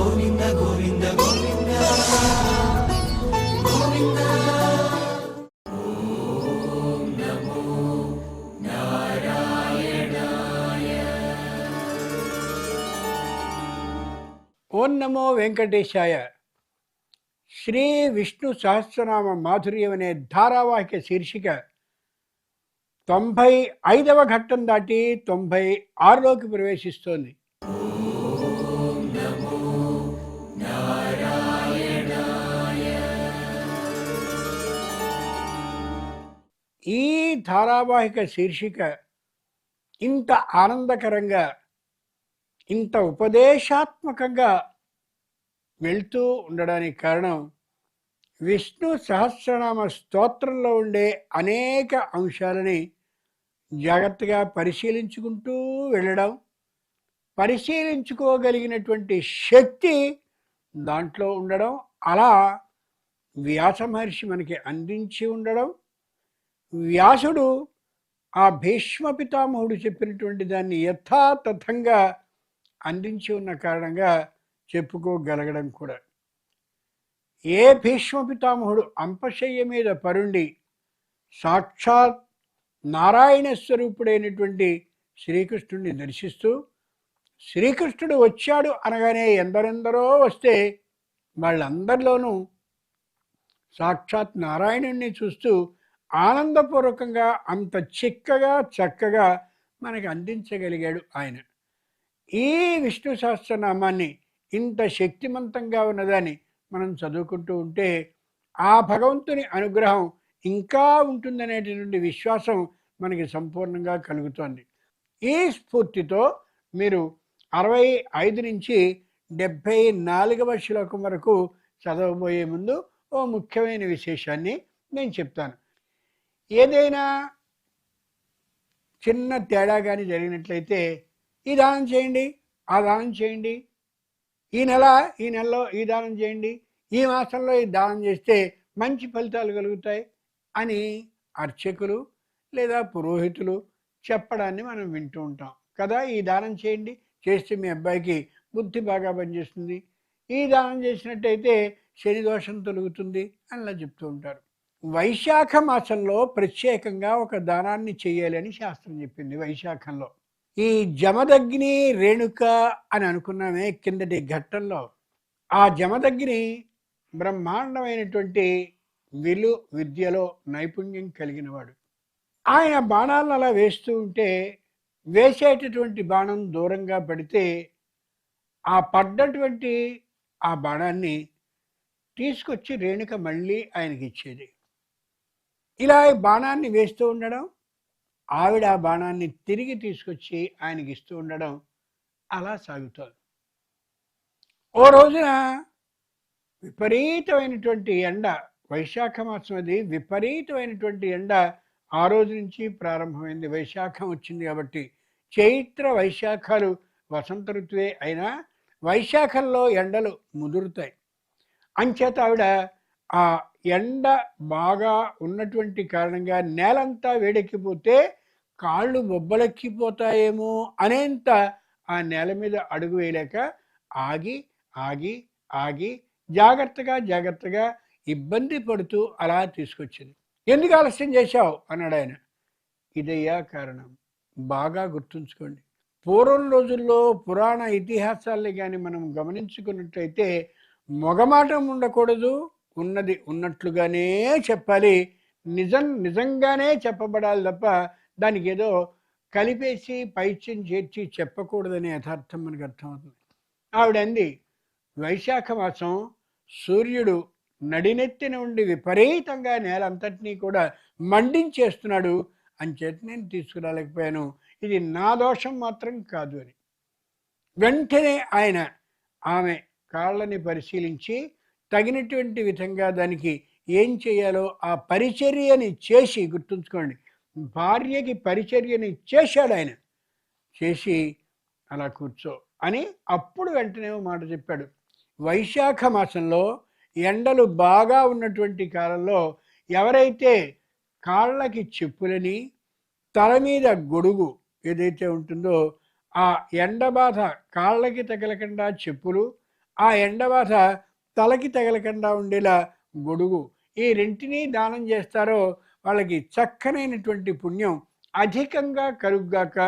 ఓం నమో వెంకటేశాయ. శ్రీ విష్ణు సహస్రనామ మాధుర్యం అనే ధారావాహిక శీర్షిక 95వ ఘట్టం దాటి 96లోకి ప్రవేశిస్తోంది. ఈ ధారావాహిక శీర్షిక ఇంత ఆనందకరంగా, ఇంత ఉపదేశాత్మకంగా వెళ్తూ ఉండడానికి కారణం విష్ణు సహస్రనామ స్తోత్రంలో ఉండే అనేక అంశాలని జాగ్రత్తగా పరిశీలించుకుంటూ వెళ్ళడం, పరిశీలించుకోగలిగినటువంటి శక్తి దాంట్లో ఉండడం, అలా వ్యాస మహర్షి మనకి అందించి ఉండడం, వ్యాసుడు ఆ భీష్మ పితామహుడు చెప్పినటువంటి దాన్ని యథాతథంగా అందించి ఉన్న కారణంగా చెప్పుకోగలగడం కూడా. ఏ భీష్మ పితామహుడు అంపశయ్య మీద పరుండి సాక్షాత్ నారాయణ స్వరూపుడైనటువంటి శ్రీకృష్ణుడిని దర్శిస్తూ, శ్రీకృష్ణుడు వచ్చాడు అనగానే ఎందరెందరో వస్తే వాళ్ళందరిలోనూ సాక్షాత్ నారాయణుణ్ణి చూస్తూ ఆనందపూర్వకంగా అంత చక్కగా మనకి అందించగలిగాడు ఆయన. ఈ విష్ణు సహస్రనామాన్ని ఇంత శక్తిమంతంగా ఉన్నదాన్ని మనం చదువుకుంటూ ఉంటే ఆ భగవంతుని అనుగ్రహం ఇంకా ఉంటుందనేటటువంటి విశ్వాసం మనకి సంపూర్ణంగా కలుగుతోంది. ఈ స్ఫూర్తితో మీరు 65 నుంచి 74వ శ్లోకం వరకు చదవబోయే ముందు ఓ ముఖ్యమైన విశేషాన్ని నేను చెప్తాను. ఏదైనా చిన్న తేడా కానీ జరిగినట్లయితే ఈ దానం చేయండి, ఆ దానం చేయండి, ఈ నెలలో ఈ దానం చేయండి, ఈ మాసంలో ఈ దానం చేస్తే మంచి ఫలితాలు కలుగుతాయి అని అర్చకులు లేదా పురోహితులు చెప్పడాన్ని మనం వింటూ ఉంటాం కదా. ఈ దానం చేయండి, చేస్తే మీ అబ్బాయికి బుద్ధి బాగా పనిచేస్తుంది, ఈ దానం చేసినట్టయితే శని దోషం తొలుగుతుంది అలా చెప్తూ ఉంటారు. వైశాఖ మాసంలో ప్రత్యేకంగా ఒక దానాన్ని చేయాలి అని శాస్త్రం చెప్పింది. వైశాఖంలో ఈ జమదగ్ని రేణుక అని అనుకున్నామే కిందటి ఘట్టంలో, ఆ జమదగ్ని బ్రహ్మాండమైనటువంటి విద్యలో నైపుణ్యం కలిగినవాడు. ఆయన బాణాలను అలా వేస్తూ ఉంటే వేసేటటువంటి బాణం దూరంగా పడితే ఆ పడ్డటువంటి ఆ బాణాన్ని తీసుకొచ్చి రేణుక మళ్ళీ ఆయనకి ఇచ్చేది. ఇలా బాణాన్ని వేస్తూ ఉండడం, ఆవిడ ఆ బాణాన్ని తిరిగి తీసుకొచ్చి ఆయనకి ఇస్తూ ఉండడం, అలా సాగుతుంది. ఓ రోజున విపరీతమైనటువంటి ఎండ, వైశాఖ మాసం అది, విపరీతమైనటువంటి ఎండ ఆ రోజు నుంచి ప్రారంభమైంది. వైశాఖం వచ్చింది కాబట్టి చైత్ర వైశాఖాలు వసంత ఋతువే అయినా వైశాఖంలో ఎండలు ముదురుతాయి. అంచేత ఆవిడ ఆ ఎండ బాగా ఉన్నటువంటి కారణంగా నేలంతా వేడెక్కిపోతే కాళ్ళు బొబ్బలెక్కిపోతాయేమో అనేంత ఆ నేల మీద అడుగు వేయలేక ఆగి ఆగి ఆగి జాగ్రత్తగా ఇబ్బంది పడుతూ అలా తీసుకొచ్చింది. ఎందుకు ఆలస్యం చేశావు అన్నాడు ఆయన. ఇదయ్యా కారణం, బాగా గుర్తుంచుకోండి. పూర్వం రోజుల్లో పురాణ ఇతిహాసాల్ని కానీ మనం గమనించుకున్నట్లయితే మొగమాటం ఉండకూడదు, ఉన్నది ఉన్నట్లుగానే చెప్పాలి, నిజంగానే చెప్పబడాలి తప్ప దానికి ఏదో కలిపేసి పైచ్యం చేర్చి చెప్పకూడదనే యథార్థం మనకు అర్థమవుతుంది. ఆవిడంది, వైశాఖ మాసం సూర్యుడు నడినెత్తిన ఉండి విపరీతంగా నేలంతటినీ కూడా మండించేస్తున్నాడు, అంచేత నేను తీసుకురాలేకపోయాను, ఇది నా దోషం మాత్రం కాదు అని. వెంటనే ఆయన ఆమె కాళ్ళని పరిశీలించి తగినటువంటి విధంగా దానికి ఏం చేయాలో ఆ పరిచర్యని చేసి, గుర్తుంచుకోండి, భార్యకి పరిచర్యని చేశాడు ఆయన. చేసి అలా కూర్చో అని అప్పుడు వెంటనే మాట చెప్పాడు. వైశాఖ మాసంలో ఎండలు బాగా ఉన్నటువంటి కాలంలో ఎవరైతే కాళ్ళకి చెప్పులని, తల మీద గొడుగు ఏదైతే ఉంటుందో ఆ ఎండ బాధ కాళ్ళకి తగలకుండా చెప్పులు, ఆ ఎండబాధ తలకి తగలకుండా ఉండేలా గొడుగు, ఈ రెంటిని దానం చేస్తారో వాళ్ళకి చక్కనైనటువంటి పుణ్యం అధికంగా కలుగ్గాక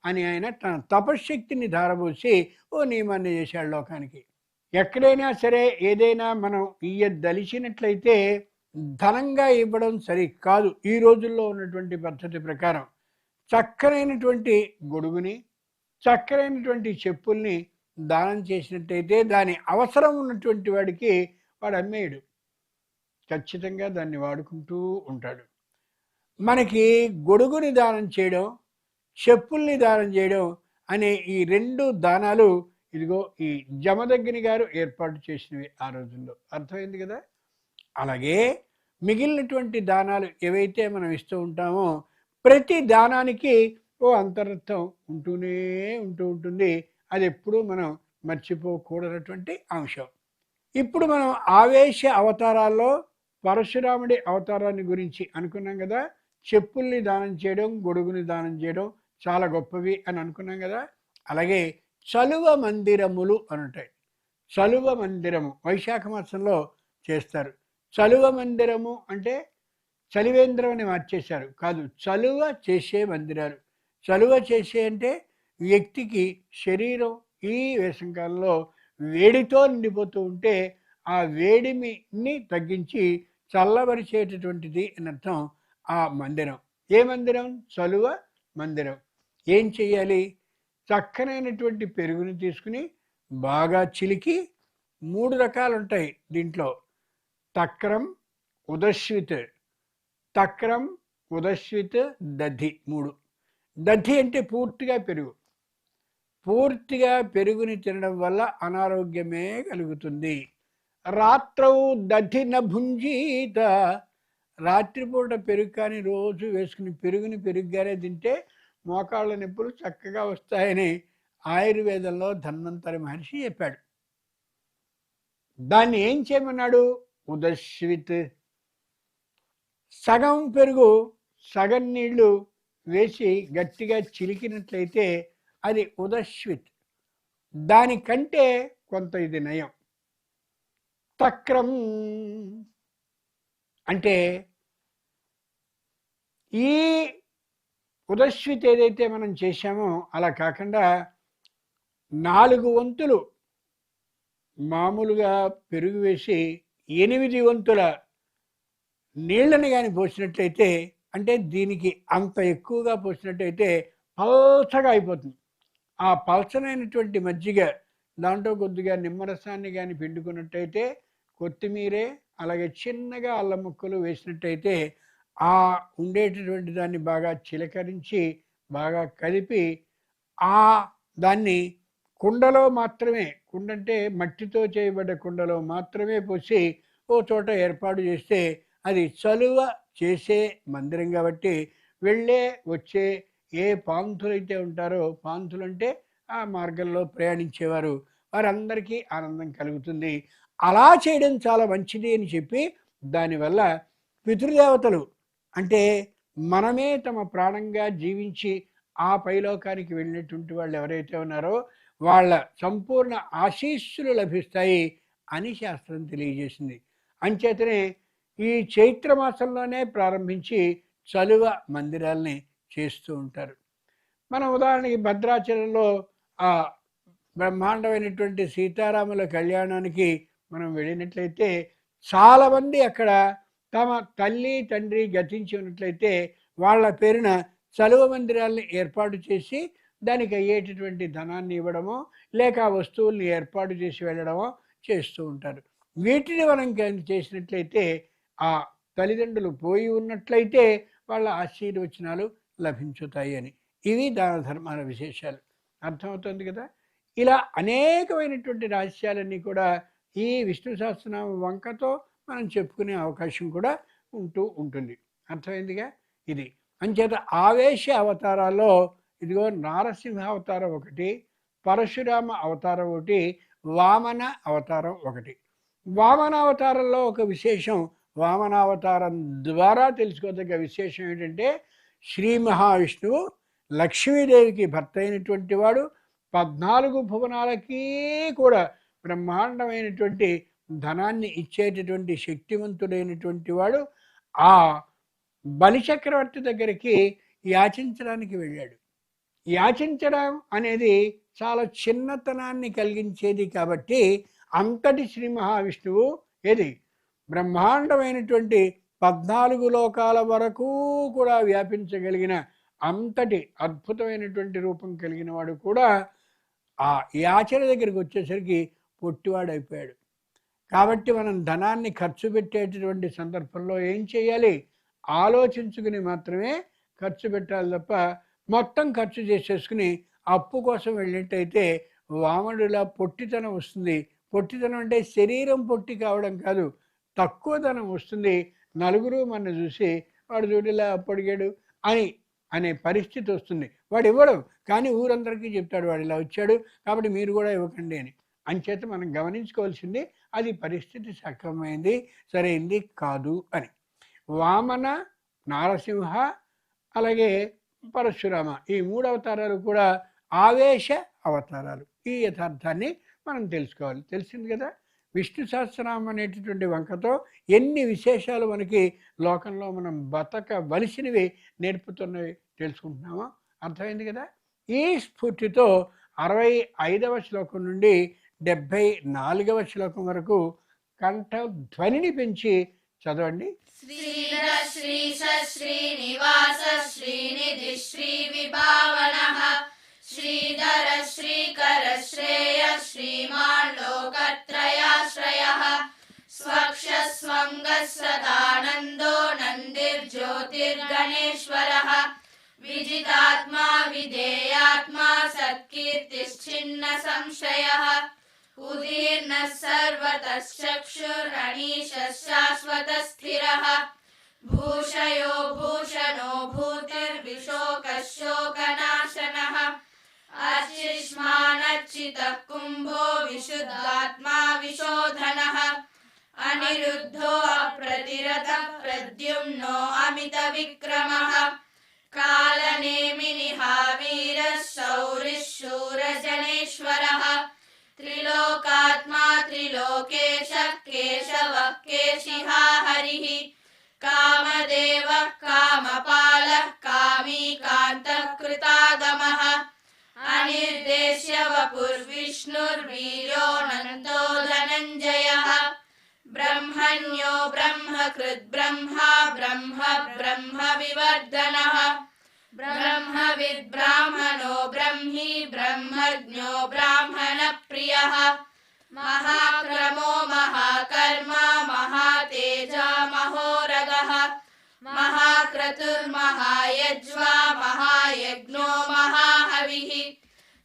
అని ఆయన తన తపశ్శక్తిని ధారపోసి ఓ నియమాన్ని చేశాడు లోకానికి. ఎక్కడైనా సరే ఏదైనా మనం ఇయ్యదలిచినట్లయితే ధనంగా ఇవ్వడం సరి కాదు. ఈ రోజుల్లో ఉన్నటువంటి పద్ధతి ప్రకారం చక్కనైనటువంటి గొడుగుని, చక్కనైనటువంటి చెప్పుల్ని దానం చేసినట్టయితే దాని అవసరం ఉన్నటువంటి వాడికి వాడు అమ్మేయడు, ఖచ్చితంగా దాన్ని వాడుకుంటూ ఉంటాడు. మనకి గొడుగుని దానం చేయడం, చెప్పుల్ని దానం చేయడం అనే ఈ రెండు దానాలు ఇదిగో ఈ జమదగ్ని గారు ఏర్పాటు చేసినవి ఆ రోజుల్లో. అర్థమైంది కదా. అలాగే మిగిలినటువంటి దానాలు ఏవైతే మనం ఇస్తూ ఉంటామో ప్రతి దానానికి ఓ అంతరర్థం ఉంటూ ఉంటుంది. అది ఎప్పుడూ మనం మర్చిపోకూడనటువంటి అంశం. ఇప్పుడు మనం ఆవేశ అవతారాల్లో పరశురాముడి అవతారాన్ని గురించి అనుకున్నాం కదా. చెప్పుల్ని దానం చేయడం, గొడుగుని దానం చేయడం చాలా గొప్పవి అని అనుకున్నాం కదా. అలాగే చలువ మందిరములు అని ఉంటాయి. చలువ మందిరము వైశాఖ మాసంలో చేస్తారు. చలువ మందిరము అంటే చలివేంద్రం అని మార్చేశారు, కాదు, చలువ చేసే మందిరాలు. చలువ చేసే అంటే వ్యక్తికి శరీరం ఈ వేసంకాలంలో వేడితో నిండిపోతూ ఉంటే ఆ వేడిని తగ్గించి చల్లబరిచేటటువంటిది అని అర్థం ఆ మందిరం. ఏ మందిరం? చలువ మందిరం. ఏం చెయ్యాలి? చక్కనైనటువంటి పెరుగుని తీసుకుని బాగా చిలికి, 3 రకాలు ఉంటాయి దీంట్లో, తక్రం, ఉదశ్విత్, తక్రం, ఉదశ్విత్, దధి, 3. దధి అంటే పూర్తిగా పెరుగు. పూర్తిగా పెరుగుని తినడం వల్ల అనారోగ్యమే కలుగుతుంది. రాత్రౌ దధి న భుంజీత, రాత్రిపూట పెరుగు కానీ రోజు వేసుకుని పెరుగుని పెరుగుగానే తింటే మోకాళ్ళ నొప్పులు చక్కగా వస్తాయని ఆయుర్వేదంలో ధన్వంతరి మహర్షి చెప్పాడు. దాన్ని ఏం చేయమన్నాడు? ఉదశ్విత్. సగం పెరుగు సగం నీళ్లు వేసి గట్టిగా చిలికినట్లయితే అది ఉదశ్విత్. దానికంటే కొంత ఇది నయం. తక్రం అంటే ఈ ఉదశ్విత్ ఏదైతే మనం చేశామో అలా కాకుండా 4 వంతులు మామూలుగా పెరుగు వేసి 8 వంతుల నీళ్ళని కానీ పోసినట్లయితే, అంటే దీనికి అంత ఎక్కువగా పోసినట్టయితే పల్చగా అయిపోతుంది. ఆ పల్చనైనటువంటి మజ్జిగ దాంట్లో కొద్దిగా నిమ్మరసాన్ని కానీ పిండుకున్నట్టయితే, కొత్తిమీరే అలాగే చిన్నగా అల్లం ముక్కలు వేసినట్టయితే ఆ ఉండేటటువంటి దాన్ని బాగా చిలకరించి బాగా కలిపి ఆ దాన్ని కుండలో మాత్రమే, కుండంటే మట్టితో చేయబడ్డ కుండలో మాత్రమే పోసి ఓ చోట ఏర్పాటు చేస్తే అది చలువ చేసే మందిరం కాబట్టి వెళ్ళే వచ్చే ఏ పాంతులైతే ఉంటారో, పాంతులు అంటే ఆ మార్గంలో ప్రయాణించేవారు, వారందరికీ ఆనందం కలుగుతుంది. అలా చేయడం చాలా మంచిది అని చెప్పి దానివల్ల పితృదేవతలు అంటే మనమే తమ ప్రాణంగా జీవించి ఆ పైలోకానికి వెళ్ళినటువంటి వాళ్ళు ఎవరైతే ఉన్నారో వాళ్ళ సంపూర్ణ ఆశీస్సులు లభిస్తాయి అని శాస్త్రం తెలియజేసింది. అంచేతనే ఈ చైత్రమాసంలోనే ప్రారంభించి చలువ మందిరాల్ని చేస్తూ ఉంటారు. మన ఉదాహరణకి భద్రాచలంలో ఆ బ్రహ్మాండమైనటువంటి సీతారాముల కళ్యాణానికి మనం వెళ్ళినట్లయితే చాలామంది అక్కడ తమ తల్లి తండ్రి గతించి ఉన్నట్లయితే వాళ్ళ పేరున చలువ మందిరాల్ని ఏర్పాటు చేసి దానికి అయ్యేటటువంటి ధనాన్ని ఇవ్వడమో లేక ఆ వస్తువుల్ని ఏర్పాటు చేసి వెళ్ళడమో చేస్తూ ఉంటారు. వీటిని మనం చేసినట్లయితే ఆ తల్లిదండ్రులు పోయి ఉన్నట్లయితే వాళ్ళ ఆశీర్వచనాలు లభించుతాయి అని. ఇవి దాన ధర్మాల విశేషాలు. అర్థమవుతుంది కదా. ఇలా అనేకమైనటువంటి రహస్యాలన్నీ కూడా ఈ విష్ణు సహస్రనామ వంకతో మనం చెప్పుకునే అవకాశం కూడా ఉంటూ ఉంటుంది. అర్థమైందిగా. ఇది అంచేత ఆవేశ అవతారాల్లో ఇదిగో నారసింహ అవతారం ఒకటి, పరశురామ అవతారం ఒకటి, వామన అవతారం ఒకటి. వామన అవతారంలో ఒక విశేషం, వామనావతారం ద్వారా తెలుసుకోదగ్గ విశేషం ఏంటంటే శ్రీ మహావిష్ణువు లక్ష్మీదేవికి భర్త అయినటువంటి వాడు, 14 భువనాలకి కూడా బ్రహ్మాండమైనటువంటి ధనాన్ని ఇచ్చేటటువంటి శక్తివంతుడైనటువంటి వాడు ఆ బలిచక్రవర్తి దగ్గరికి యాచించడానికి వెళ్ళాడు. యాచించడం అనేది చాలా చిన్నతనాన్ని కలిగించేది కాబట్టి అంతటి శ్రీ మహావిష్ణువు ఏది బ్రహ్మాండమైనటువంటి 14 లోకాల వరకు కూడా వ్యాపించగలిగిన అంతటి అద్భుతమైనటువంటి రూపం కలిగిన వాడు కూడా ఆ యాచన దగ్గరికి వచ్చేసరికి పొట్టివాడైపోయాడు. కాబట్టి మనం ధనాన్ని ఖర్చు పెట్టేటటువంటి సందర్భంలో ఏం చేయాలి? ఆలోచించుకుని మాత్రమే ఖర్చు పెట్టాలి తప్ప మొత్తం ఖర్చు చేసేసుకుని అప్పు కోసం వెళ్ళినట్టయితే వామనుడిలా పొట్టితనం వస్తుంది. పొట్టితనం అంటే శరీరం పొట్టి కావడం కాదు, తక్కువ ధనం వస్తుంది. నలుగురు మన చూసి వాడు చూడలే అప్పడిగాడు అనే పరిస్థితి వస్తుంది. వాడు ఇవ్వడు, కానీ ఊరందరికీ చెప్తాడు వాడు ఇలా వచ్చాడు కాబట్టి మీరు కూడా ఇవ్వకండి అని. అంచేత మనం గమనించుకోవాల్సింది అది పరిస్థితి సక్రమైంది, సరైంది కాదు అని. వామన, నారసింహ, అలాగే పరశురామ, ఈ 3 అవతారాలు కూడా ఆవేశ అవతారాలు. ఈ యథార్థాన్ని మనం తెలుసుకోవాలి. తెలిసింది కదా. విష్ణు సహస్రనామం అనేటటువంటి వంకతో ఎన్ని విశేషాలు మనకి లోకంలో మనం బతకవలసినవి నేర్పుతున్నవి తెలుసుకుంటున్నామో అర్థమైంది కదా. ఈ స్ఫూర్తితో 65వ శ్లోకం నుండి 74వ శ్లోకం వరకు కంఠ ధ్వనిని పెంచి చదవండి. శ్రీధర శ్రీశ శ్రీనివాస శ్రీనిధి శ్రీ విభావనః శ్రీధర శ్రీకర శ్రేయ శ్రీమాన్ లోకత్రయాశ్రయః స్వక్షస్వంగ సదానందో నందిర్జ్యోతిర్గణేశ్వరః విజితాత్మా విధేయాత్మా సత్కీర్తిశ్చిన్న సంశయః ఉదీర్ణః సర్వతః చక్షురణీశः శాశ్వతः స్థిరः భూషయో భూషణో భూతిర్విశోకः శోకనాశనः అర్చిష్మానర్చితः కుంభో విశుద్ధాత్మా విశోధనः అనిరుద్ధో అప్రతిరతః ప్రద్యుమ్నో అమిత విక్రమः కాలనేమినిః వీరः శౌరిः శూరజనేశ్వరः త్రిలోకాత్మా త్రిలోకేశः కేశవः కేశిహా హరిః కామదేవः కామపాలः కామీ కాంతః కృతాగమः అనిర్దేశ్య వపుర్విష్ణుర్వీర్యోऽనంతో ధనంజయः బ్రహ్మణ్యో బ్రహ్మకృద్ బ్రహ్మా బ్రహ్మ బ్రహ్మ వివర్ధనः బ్రహ్మవిద్ బ్రాహ్మణో బ్రహ్మీ బ్రహ్మజ్ఞో బ్రాహ్మణ ప్రియః మహాక్రమో మహాకర్మ మహాతేజ మహోరగః మహాక్రతుర్మహాయజ్వా మహాయజ్ఞో మహాహవిః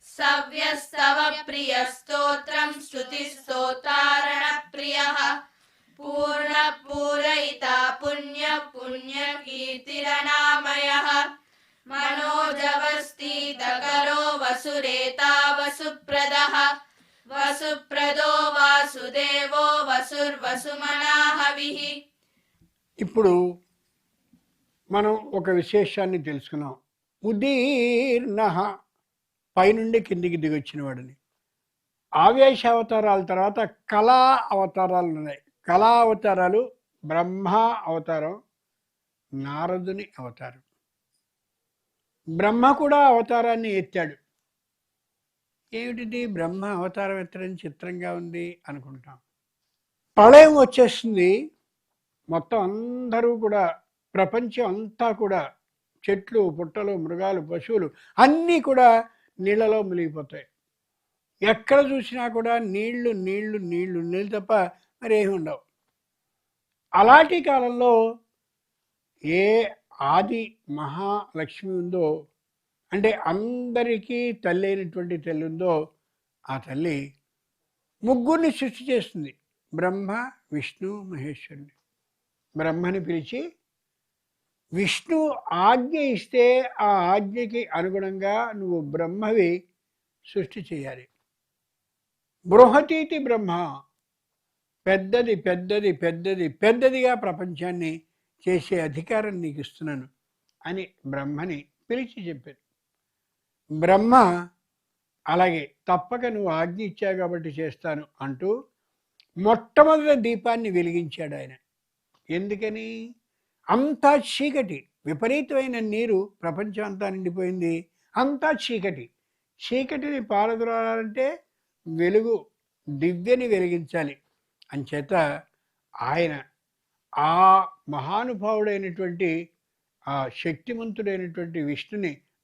సవ్యస్తవ ప్రియ స్తోత్రం స్తుతిస్తోతారణ ప్రియః పూర్ణ పూరయిత పుణ్య పుణ్య కీర్తిరనామయః మనోజవస్థితకరో వసురేతా వసుప్రదః వసుప్రదో వాసుదేవో వసుర్వసుమనాహవిః. ఇప్పుడు మనం ఒక విశేషాన్ని తెలుసుకున్నాం. ఉదీర్ణః పైనుండి కిందికి దిగొచ్చిన వాడిని. ఆవేశ అవతారాల తర్వాత కళా అవతారాలు ఉన్నాయి. కళా అవతారాలు బ్రహ్మ అవతారం, నారదుని అవతారం. బ్రహ్మ కూడా అవతారాన్ని ఎత్తాడు. ఏమిటిది బ్రహ్మ అవతారం ఎత్తడం చిత్రంగా ఉంది అనుకుంటాం. ప్రళయం వచ్చేస్తుంది, మొత్తం అందరూ కూడా ప్రపంచం అంతా కూడా చెట్లు పుట్టలు మృగాలు పశువులు అన్నీ కూడా నీళ్ళలో మునిగిపోతాయి. ఎక్కడ చూసినా కూడా నీళ్లు నీళ్లు నీళ్లు నీళ్ళు తప్ప మరేమి ఉండవు. అలాంటి కాలంలో ఏ ఆది మహాలక్ష్మి ఉందో, అంటే అందరికీ తల్లి అయినటువంటి తల్లి ఉందో, ఆ తల్లి ముగ్గురిని సృష్టి చేస్తుంది. బ్రహ్మ విష్ణు మహేశ్వరుని. బ్రహ్మని పిలిచి విష్ణు ఆజ్ఞ ఇస్తే ఆ ఆజ్ఞకి అనుగుణంగా నువ్వు బ్రహ్మవి సృష్టి చేయాలి. బృహతీతి బ్రహ్మ, పెద్దది పెద్దది పెద్దది పెద్దదిగా ప్రపంచాన్ని చేసే అధికారం నీకు ఇస్తున్నాను అని బ్రహ్మని పిలిచి చెప్పారు. బ్రహ్మ అలాగే తప్పక నువ్వు ఆజ్ఞ ఇచ్చావు కాబట్టి చేస్తాను అంటూ మొట్టమొదటి దీపాన్ని వెలిగించాడు ఆయన. ఎందుకని? అంతా చీకటి, విపరీతమైన నీరు ప్రపంచం అంతా నిండిపోయింది, అంతా చీకటి. చీకటిని పారద్రోలాలంటే వెలుగు, దివ్యని వెలిగించాలి. అంచేత ఆయన ఆ మహానుభావుడైనటువంటి ఆ శక్తిమంతుడైనటువంటి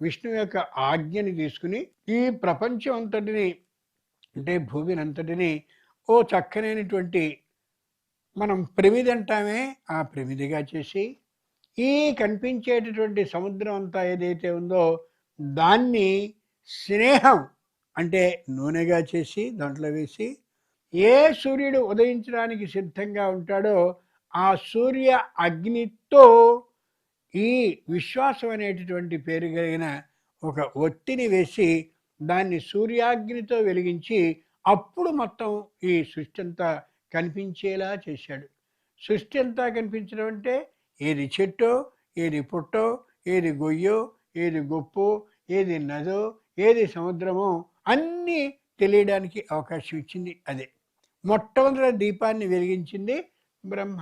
విష్ణు యొక్క ఆజ్ఞని తీసుకుని ఈ ప్రపంచం అంతటిని, అంటే భూమిని అంతటిని ఓ చక్కనైనటువంటి మనం ప్రమిది అంటామే, ఆ ప్రమిదిగా చేసి ఈ కనిపించేటటువంటి సముద్రం అంతా ఏదైతే ఉందో దాన్ని స్నేహం అంటే నూనెగా చేసి దాంట్లో వేసి, ఏ సూర్యుడు ఉదయించడానికి సిద్ధంగా ఉంటాడో ఆ సూర్య అగ్నితో ఈ విశ్వాసం అనేటటువంటి పేరు కలిగిన ఒక ఒత్తిని వేసి దాన్ని సూర్యాగ్నితో వెలిగించి అప్పుడు మొత్తం ఈ సృష్టి అంతా కనిపించేలా చేశాడు. సృష్టి అంతా కనిపించడం అంటే ఏది చెట్టో, ఏది పుట్టో, ఏది గొయ్యో, ఏది గొప్పో, ఏది నదో, ఏది సముద్రమో అన్నీ తెలియడానికి అవకాశం ఇచ్చింది అదే. మొట్టమొదటి దీపాన్ని వెలిగించింది బ్రహ్మ.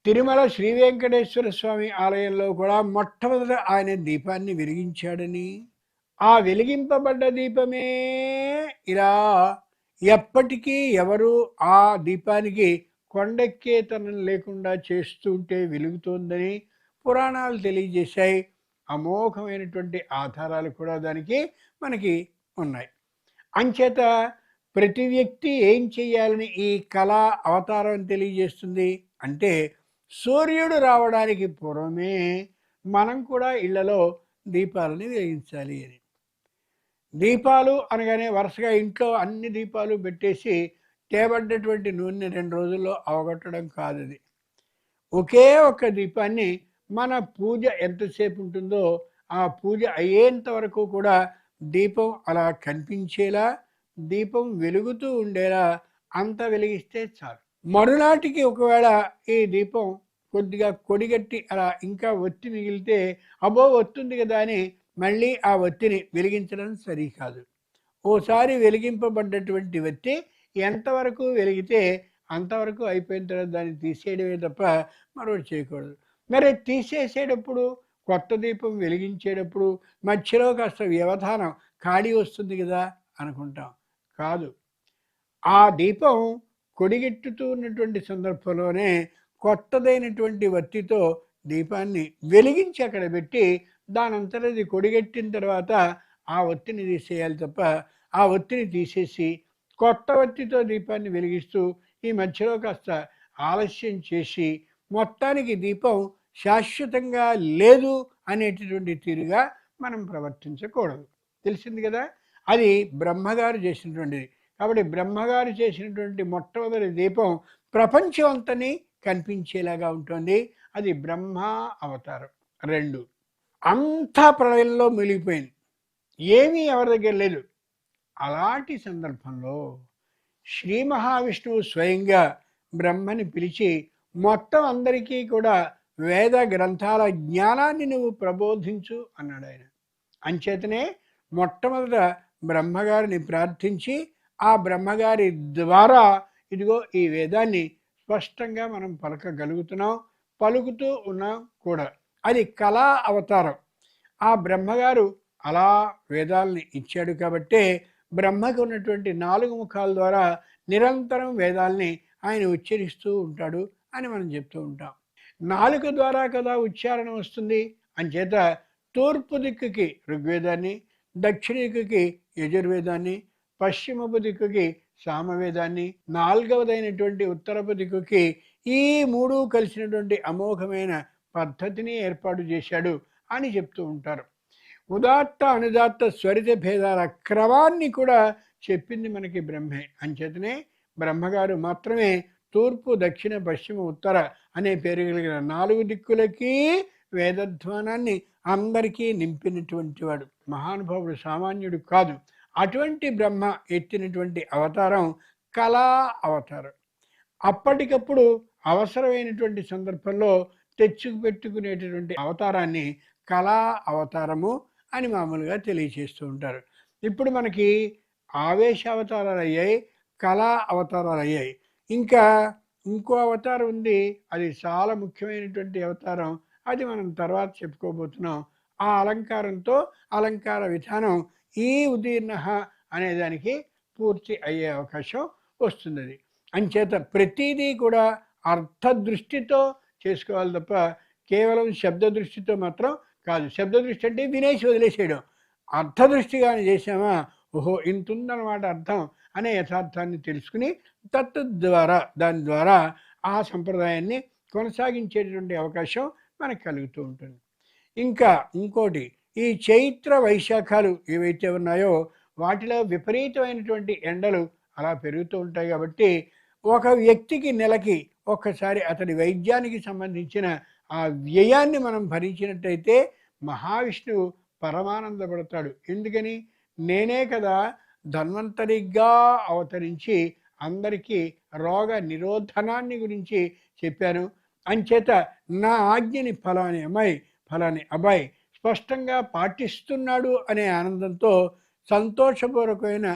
తిరుమల శ్రీ వెంకటేశ్వర స్వామి ఆలయంలో కూడా మొట్టమొదట ఆయన దీపాన్ని వెలిగించాడని, ఆ వెలిగింపబడ్డ దీపమే ఇలా ఎప్పటికీ ఎవరు ఆ దీపానికి కొండెక్కేతనం లేకుండా చేస్తుంటే వెలుగుతోందని పురాణాలు తెలియజేశాయి. అమోఘమైనటువంటి ఆధారాలు కూడా దానికి మనకి ఉన్నాయి. అంచేత ప్రతి వ్యక్తి ఏం చేయాలని ఈ కళా అవతారం తెలియజేస్తుంది అంటే, సూర్యుడు రావడానికి పూర్వమే మనం కూడా ఇళ్లలో దీపాలని వెలిగించాలి అని. దీపాలు అనగానే వరుసగా ఇంట్లో అన్ని దీపాలు పెట్టేసి తేబడ్డటువంటి నూనె 2 రోజుల్లో అవగొట్టడం కాదు. అది ఒకే ఒక్క దీపాన్ని మన పూజ ఎంతసేపు ఉంటుందో ఆ పూజ అయ్యేంత వరకు కూడా దీపం అలా కనిపించేలా, దీపం వెలుగుతూ ఉండేలా అంత వెలిగిస్తే చాలు. మరునాటికి ఒకవేళ ఈ దీపం కొద్దిగా కొడిగట్టి అలా ఇంకా ఒత్తి మిగిలితే అబ్బో ఒత్తుంది కదా అని మళ్ళీ ఆ ఒత్తిని వెలిగించడం సరికాదు. ఓసారి వెలిగింపబడ్డటువంటి ఒత్తి ఎంతవరకు వెలిగితే అంతవరకు అయిపోయిన తర్వాత దాన్ని తీసేయడమే తప్ప మరొకటి చేయకూడదు. మరి తీసేసేటప్పుడు, కొత్త దీపం వెలిగించేటప్పుడు మధ్యలో కాస్త వ్యవధానం ఖాళీ వస్తుంది కదా అనుకుంటాం. కాదు, ఆ దీపం కొడిగెట్టుతూ ఉన్నటువంటి సందర్భంలోనే కొత్తదైనటువంటి వత్తితో దీపాన్ని వెలిగించి అక్కడ పెట్టి దానంతటది కొడిగెట్టిన తర్వాత ఆ ఒత్తిని తీసేయాలి తప్ప ఆ ఒత్తిని తీసేసి కొత్త వత్తితో దీపాన్ని వెలిగిస్తూ ఈ మధ్యలో కాస్త ఆలస్యం చేసి మొత్తానికి దీపం శాశ్వతంగా లేదు అనేటటువంటి తీరుగా మనం ప్రవర్తించకూడదు. తెలిసింది కదా, అది బ్రహ్మగారు చేసినటువంటిది. కాబట్టి బ్రహ్మగారు చేసినటువంటి మొట్టమొదటి దీపం ప్రపంచం అంతని కనిపించేలాగా ఉంటుంది. అది బ్రహ్మ అవతారం. 2, అంతా ప్రళయంలో మిగిలిపోయింది, ఏమీ ఎవరి దగ్గర లేదు. అలాంటి సందర్భంలో శ్రీ మహావిష్ణువు స్వయంగా బ్రహ్మని పిలిచి మొత్తం అందరికీ కూడా వేద గ్రంథాల జ్ఞానాన్ని నువ్వు ప్రబోధించు అన్నాడు ఆయన. అంచేతనే మొట్టమొదట బ్రహ్మగారిని ప్రార్థించి ఆ బ్రహ్మగారి ద్వారా ఇదిగో ఈ వేదాన్ని స్పష్టంగా మనం పలకగలుగుతున్నాం, పలుకుతూ ఉన్నాం కూడా. అది కళా అవతారం. ఆ బ్రహ్మగారు అలా వేదాలని ఇచ్చాడు కాబట్టే బ్రహ్మకు ఉన్నటువంటి 4 ముఖాల ద్వారా నిరంతరం వేదాల్ని ఆయన ఉచ్చరిస్తూ ఉంటాడు అని మనం చెప్తూ ఉంటాం. నాలుక ద్వారా కదా ఉచ్చారణ వస్తుంది. అంచేత తూర్పు దిక్కుకి ఋగ్వేదాన్ని, దక్షిణ దిక్కుకి యజుర్వేదాన్ని, పశ్చిమపు దిక్కుకి సామవేదాన్ని, 4వదైనటువంటి ఉత్తరపు దిక్కుకి ఈ 3 కలిసినటువంటి అమోఘమైన పద్ధతిని ఏర్పాటు చేశాడు అని చెప్తూ ఉంటారు. ఉదాత్త అనుదాత్త స్వరిత భేదాల క్రమాన్ని కూడా చెప్పింది మనకి బ్రహ్మే. అంచేతనే బ్రహ్మగారు మాత్రమే తూర్పు, దక్షిణ, పశ్చిమ, ఉత్తర అనే పేరు కలిగిన 4 దిక్కులకి వేదధ్వానాన్ని అందరికీ నింపినటువంటి వాడు. మహానుభావుడు, సామాన్యుడు కాదు. అటువంటి బ్రహ్మ ఎత్తినటువంటి అవతారం కళా అవతారం. అప్పటికప్పుడు అవసరమైనటువంటి సందర్భంలో తెచ్చుకుపెట్టుకునేటటువంటి అవతారాన్ని కళా అవతారము అని మామూలుగా తెలియచేస్తూ ఉంటారు. ఇప్పుడు మనకి ఆవేశ అవతారాలు అయ్యాయి, కళా అవతారాలు అయ్యాయి. ఇంకా ఇంకో అవతారం ఉంది, అది చాలా ముఖ్యమైనటువంటి అవతారం. అది మనం తర్వాత చెప్పుకోబోతున్నాం. ఆ అలంకారంతో అలంకార విధానం ఈ ఉదీర్ణ అనే దానికి పూర్తి అయ్యే అవకాశం వస్తుంది. అది అంచేత ప్రతిదీ కూడా అర్థదృష్టితో చేసుకోవాలి తప్ప కేవలం శబ్ద దృష్టితో మాత్రం కాదు. శబ్ద దృష్టి అంటే వినేసి వదిలేసేయడం. అర్థదృష్టిగాని చేసామా, ఓహో ఇంత ఉందన్నమాట అర్థం అనే యథార్థాన్ని తెలుసుకుని దాని ద్వారా ఆ సంప్రదాయాన్ని కొనసాగించేటటువంటి అవకాశం మనకు కలుగుతూ ఉంటుంది. ఇంకా ఇంకోటి, ఈ చైత్ర వైశాఖాలు ఏవైతే ఉన్నాయో వాటిలో విపరీతమైనటువంటి ఎండలు అలా పెరుగుతూ ఉంటాయి. కాబట్టి ఒక వ్యక్తికి నెలకి ఒక్కసారి అతడి వైద్యానికి సంబంధించిన ఆ వ్యయాన్ని మనం భరించినట్టయితే మహావిష్ణువు పరమానందపడతాడు. ఎందుకని? నేనే కదా ధన్వంతరిగా అవతరించి అందరికీ రోగ నిరోధనాన్ని గురించి చెప్పాను. అంచేత నా ఆజ్ఞని ఫలాని అమ్మాయి ఫలాని అబ్బాయి స్పష్టంగా పాటిస్తున్నాడు అనే ఆనందంతో సంతోషపూర్వకమైన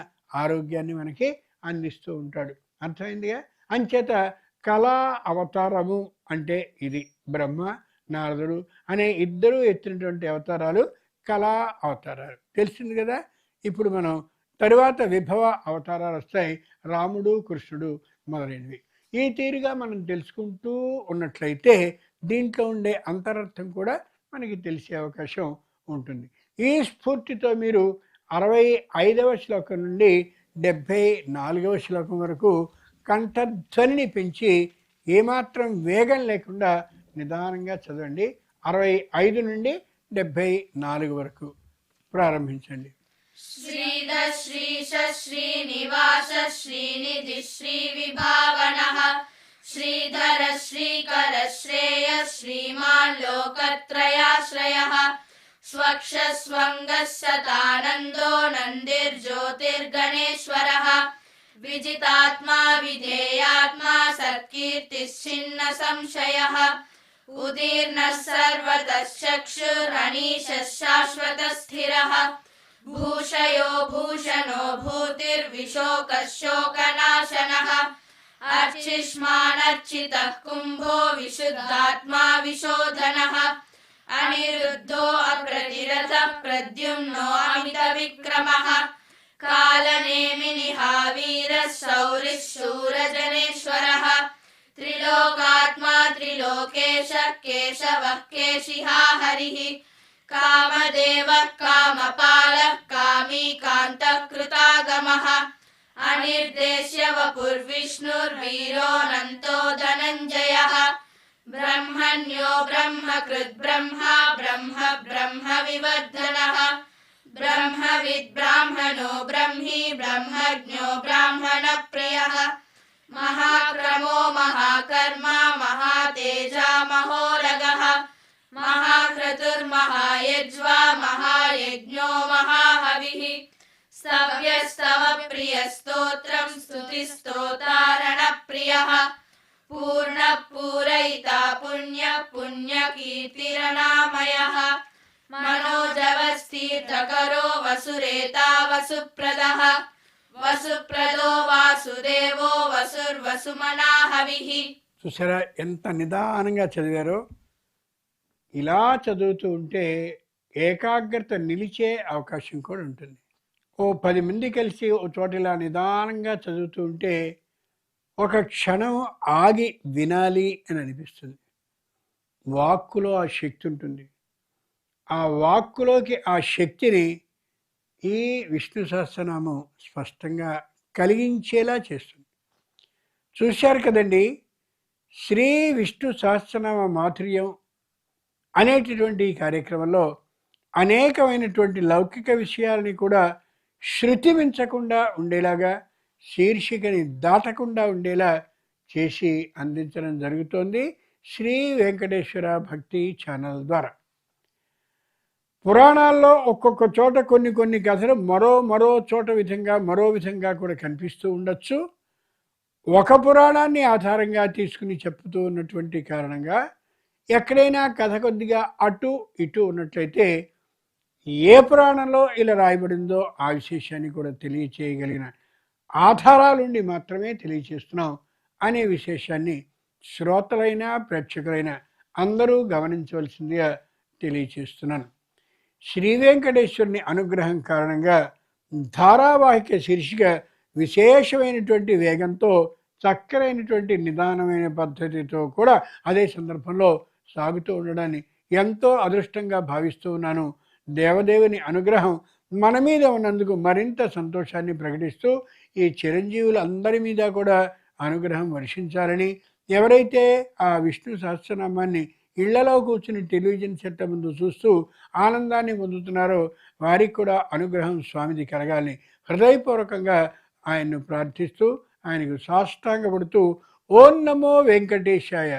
ఆరోగ్యాన్ని మనకి అందిస్తూ ఉంటాడు. అర్థమైందిగా? అంచేత కళా అవతారము అంటే ఇది. బ్రహ్మ నారదుడు అనే ఇద్దరు ఎత్తినటువంటి అవతారాలు కళా అవతారాలు. తెలిసింది కదా? ఇప్పుడు మనం తరువాత విభవ అవతారాలు వస్తాయి, రాముడు కృష్ణుడు మొదలైనవి. ఈ తీరుగా మనం తెలుసుకుంటూ ఉన్నట్లయితే దీంట్లో ఉండే అంతరార్థం కూడా మనకి తెలిసే అవకాశం ఉంటుంది. ఈ స్ఫూర్తితో మీరు 65వ శ్లోకం నుండి 74వ శ్లోకం వరకు కంఠధ్వనిని పెంచి ఏమాత్రం వేగం లేకుండా నిదానంగా చదవండి. 65 నుండి 74 వరకు ప్రారంభించండి. శ్రీధ శ్రీశ శ్రీనివాస శ్రీనిధి శ్రీ విభావనః శ్రీధర శ్రీకర శ్రేయ శ్రీమాన్ లోకత్రయాశ్రయః స్వక్ష స్వంగః సతానందో నందిర్జ్యోతిర్గణేశ్వరః విజితాత్మా విధేయాత్మా సత్కీర్తిశ్చిన్న సంశయః ఉదీర్ణః సర్వతః చక్షురనీశः శాశ్వతः స్థిరః భూషయో భూషణో భూతిర్విశోకः శోకనాశనః అర్చిష్మానర్చితః కుంభో విశుద్ధాత్మా విశోధనః అనిరుద్ధో అప్రతిరథః ప్రద్యుమ్నో అమిత విక్రమః కాలనేమినిః వీరः శౌరిः శూరజనేశ్వరः త్రిలోకాత్మా త్రిలోకేశः కేశవः కేశిహా హరిః కామదేవः కామపాలः కామీ కాంతః కృతాగమః అనిర్దేశ్య వపుర్విష్ణుర్వీరోऽనంతో ధనంజయः బ్రహ్మణ్యో బ్రహ్మకృత్ బ్రహ్మా బ్రహ్మ బ్రహ్మ వివర్ధనః బ్రహ్మవిద్ బ్రాహ్మణో బ్రహ్మీ బ్రహ్మజ్ఞో బ్రాహ్మణ ప్రియః మహాక్రమో మహాకర్మా మహాతేజా మహోరగః మహాక్రతుర్మహాయజ్వా మహాయజ్ఞో మహాహవిః స్తవ్యస్తవ ప్రియస్తోత్రం స్తుతిస్తోతారణ ప్రియః పూర్ణ పూరయితా పుణ్య పుణ్యకీర్తిరనామయః మనోజవస్థితకరో వసురేతా వసుప్రదః వసుప్రదో వాసుదేవో వసుర్వసుమనాహవిః. చూసారా ఎంత నిదానంగా చదివారో? ఇలా చదువుతూ ఉంటే ఏకాగ్రత నిలిచే అవకాశం కూడా ఉంటుంది. ఓ 10 మంది కలిసి ఓ చోట ఇలా నిదానంగా చదువుతూ ఉంటే ఒక క్షణం ఆగి వినాలి అని అనిపిస్తుంది. వాక్కులో ఆ శక్తి ఉంటుంది. ఆ వాక్కులోకి ఆ శక్తిని ఈ విష్ణు సహస్రనామం స్పష్టంగా కలిగించేలా చేస్తుంది. చూశారు కదండి, శ్రీ విష్ణు సహస్రనామ మాధుర్యం అనేటటువంటి ఈ కార్యక్రమంలో అనేకమైనటువంటి లౌకిక విషయాలని కూడా శృతి మించకుండా ఉండేలాగా, శీర్షికని దాటకుండా ఉండేలా చేసి అందించడం జరుగుతోంది శ్రీ వెంకటేశ్వర భక్తి ఛానల్ ద్వారా. పురాణాల్లో ఒక్కొక్క చోట కొన్ని కథలు మరో చోట మరో విధంగా కూడా కనిపిస్తూ ఉండొచ్చు. ఒక పురాణాన్ని ఆధారంగా తీసుకుని చెప్తూ ఉన్నటువంటి కారణంగా ఎక్కడైనా కథ కొద్దిగా అటు ఇటు ఉన్నట్లయితే ఏ పురాణంలో ఇలా రాయబడిందో ఆ విశేషాన్ని కూడా తెలియచేయగలిగిన ఆధారాలుండి మాత్రమే తెలియచేస్తున్నాం అనే విశేషాన్ని శ్రోతలైన ప్రేక్షకులైన అందరూ గమనించవలసిందిగా తెలియచేస్తున్నాను. శ్రీ వెంకటేశ్వరుని అనుగ్రహం కారణంగా ధారావాహిక శీర్షిక విశేషమైనటువంటి వేగంతో చక్కరైనటువంటి నిదానమైన పద్ధతితో కూడా అదే సందర్భంలో సాగుతూ ఉండడాన్ని ఎంతో అదృష్టంగా భావిస్తూ ఉన్నాను. దేవదేవుని అనుగ్రహం మన మీద ఉన్నందుకు మరింత సంతోషాన్ని ప్రకటిస్తూ ఈ చిరంజీవులందరి మీద కూడా అనుగ్రహం వర్షించాలని, ఎవరైతే ఆ విష్ణు సహస్రనామాన్ని ఇళ్లలో కూర్చుని టెలివిజన్ సెట్ల ముందు చూస్తూ ఆనందాన్ని పొందుతున్నారో వారికి కూడా అనుగ్రహం స్వామిది కలగాలని హృదయపూర్వకంగా ఆయన్ను ప్రార్థిస్తూ ఆయనకు సాష్టాంగపడుతూ ఓం నమో వెంకటేశాయ.